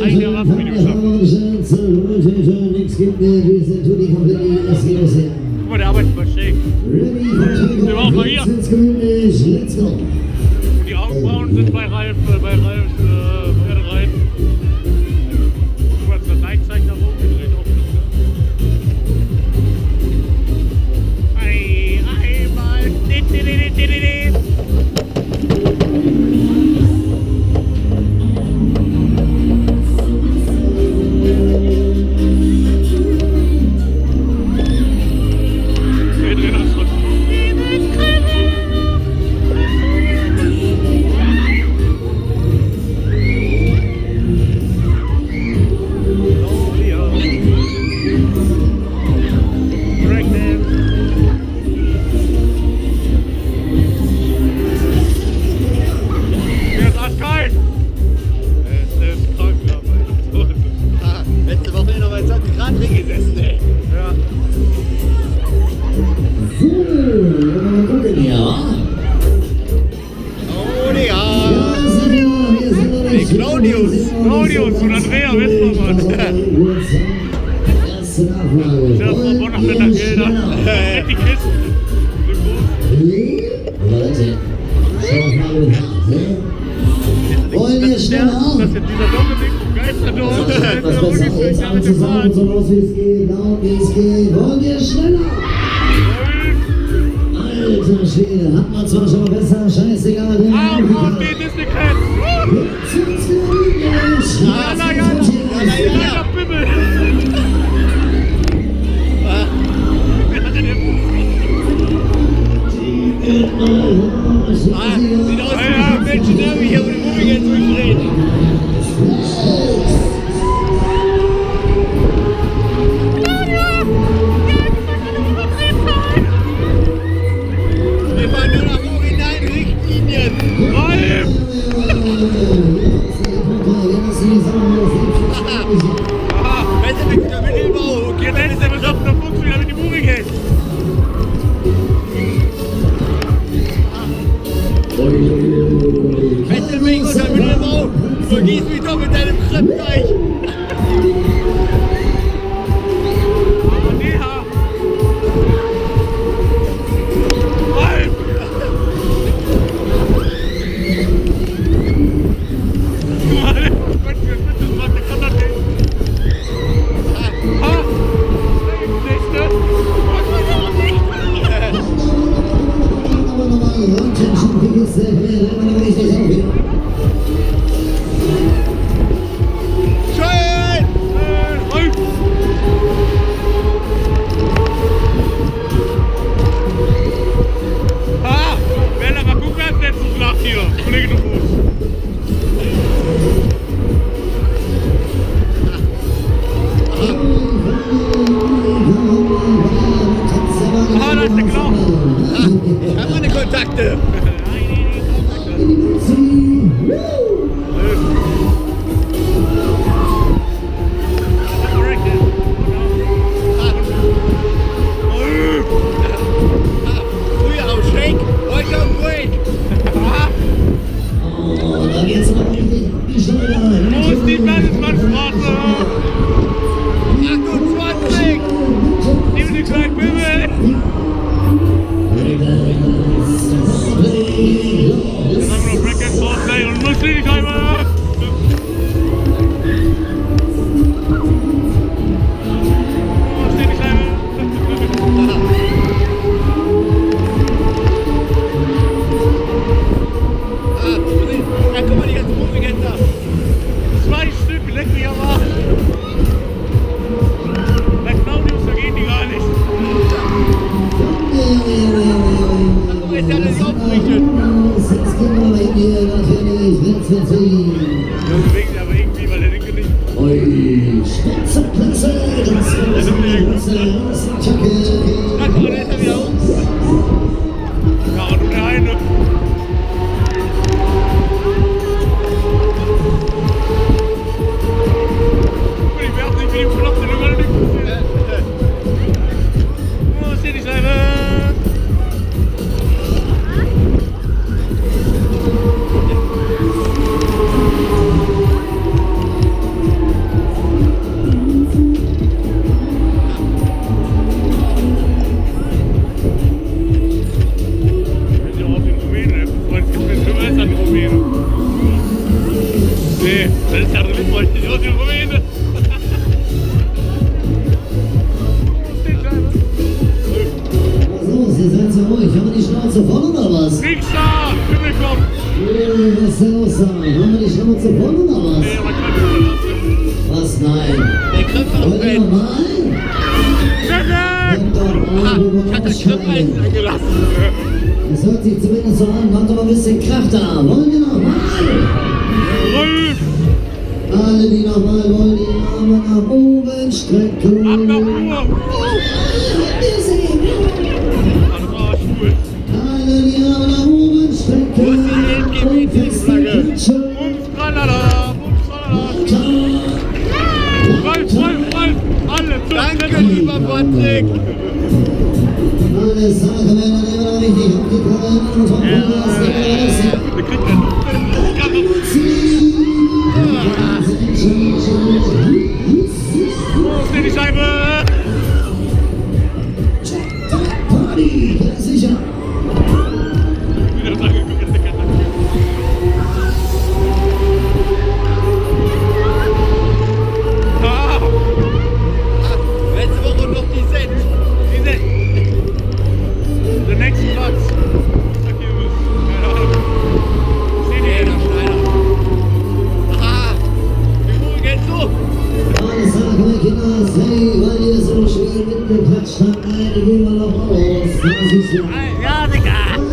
einigermaßen Video geschafft. Guck mal, der arbeitet mal schräg. Der war auch mal hier. Und die Augenbrauen sind bei Ralf Pferdereien. Guck mal, das Leitzeichen nach oben gedreht. Einmal. Claudius und Andrea Westermann. Der ist von Bonner mit der Gelder. Die Kisten. Wollen wir schneller? Das ist dieser Dominik vom Geisterdorf. Was besser ist, alle zusammen so los wie es geht, laut wie es geht. Wollen wir schneller? Alter Schwede, hat man zwar schon mal besser, scheißegal. Auf die Disney-Cats! Jalla, Bimmel! Sieht aus wie Menschen, die hier über die Moving jetzt durchdrehen. Wir fahren nur nach originalen Richtlinien. Besser mit der Mittelbau. Okay, dann ist der besoffene Fuchs wieder mit die Moving hält. Wesselweg unter Mittelbau. Du vergießt mich doch mit deinem Krebsteich. Meister, haben wir die Schnauze voll oder was? Nee, aber kann Was, nein? Der Griff hat Wollt ihr nochmal? Denkt doch an, wo Ich wir hatte Griff aussteigen. eingelassen. Es hört sich zumindest so an, kommt aber ein bisschen Kraft da. Wollen wir nochmal? Rolf! Alle, die nochmal wollen, die Arme nach oben strecken. Ab nach oben! Wir sehen. Das war schwul. Alle, die Arme nach oben strecken. Und fest klatschen. Bums, tralala, bums, tralala. Rolf, alle zum Danke, lieber Patrick. Alle Sachen werden dann immer noch richtig abgekommen und vom Vollgas Wir kriegen den Wo ist denn die Scheibe? Party, ja sicher. Wieder das angeguckt, Digga. Ah, Letzte Woche noch die Set. der nächste Platz. Palmkirmes. Keine Ahnung. Seht ihr Der Schneider. Aha. Wie hoch geht's so? Alle Sachen, Kinder, hey, weil ihr so schön mitgeklatscht habt, eine gehen wir noch raus. Das ist ja. Ja, Digga.